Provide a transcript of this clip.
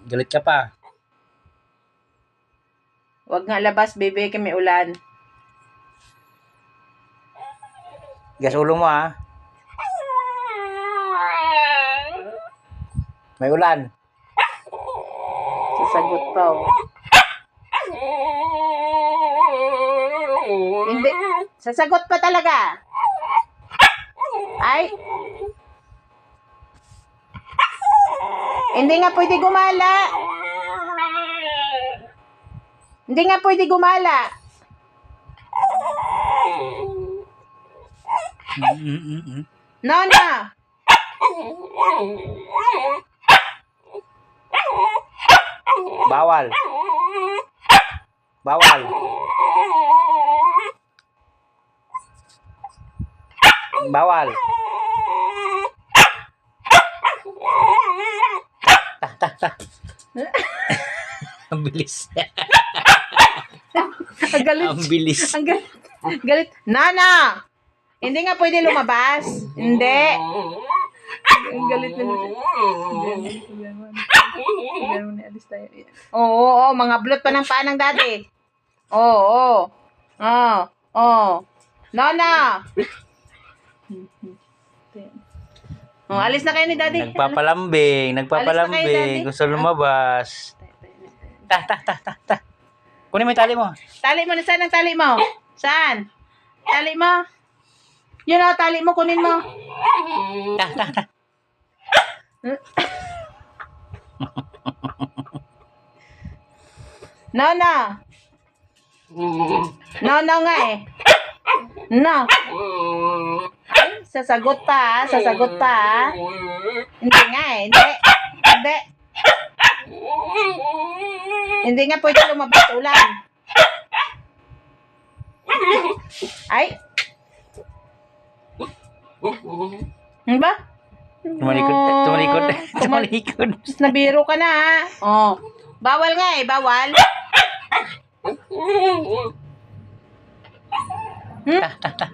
Galit ka pa. Wag nga labas, bebe, kay may ulan. Gas ulo mo ha. May ulan. Sasagot pa, oh. Hindi. Sasagot pa talaga. Ay. Hindi nga pwede gumala. Hindi nga pwede gumala. Nona. Bawal. Bawal. Bawal. Ang bilis. Ang galit. Ang bilis. Ang galit. Galit. Nana! Hindi nga pwede lumabas. Hindi. Ang galit na nito. Oo, mga blot pa ng paa ng daddy. Oo. Nana! Alis na kayo ni daddy. Nagpapalambing. Daddy. Gusto lumabas. Ta. Kunin mo yung tali mo. Tali mo na, saan ang tali mo? Saan? Tali mo? Yun o, tali mo, kunin mo. Ta. Nana. No nga eh. No. Ay, sasagot pa. Hindi nga eh. Hindi. Hindi nga pwede lumabas ulan. Ay. Ano ba? Tumalikod. Nabiro ka na ha. Oh. Bawal nga eh, bawal. Ta.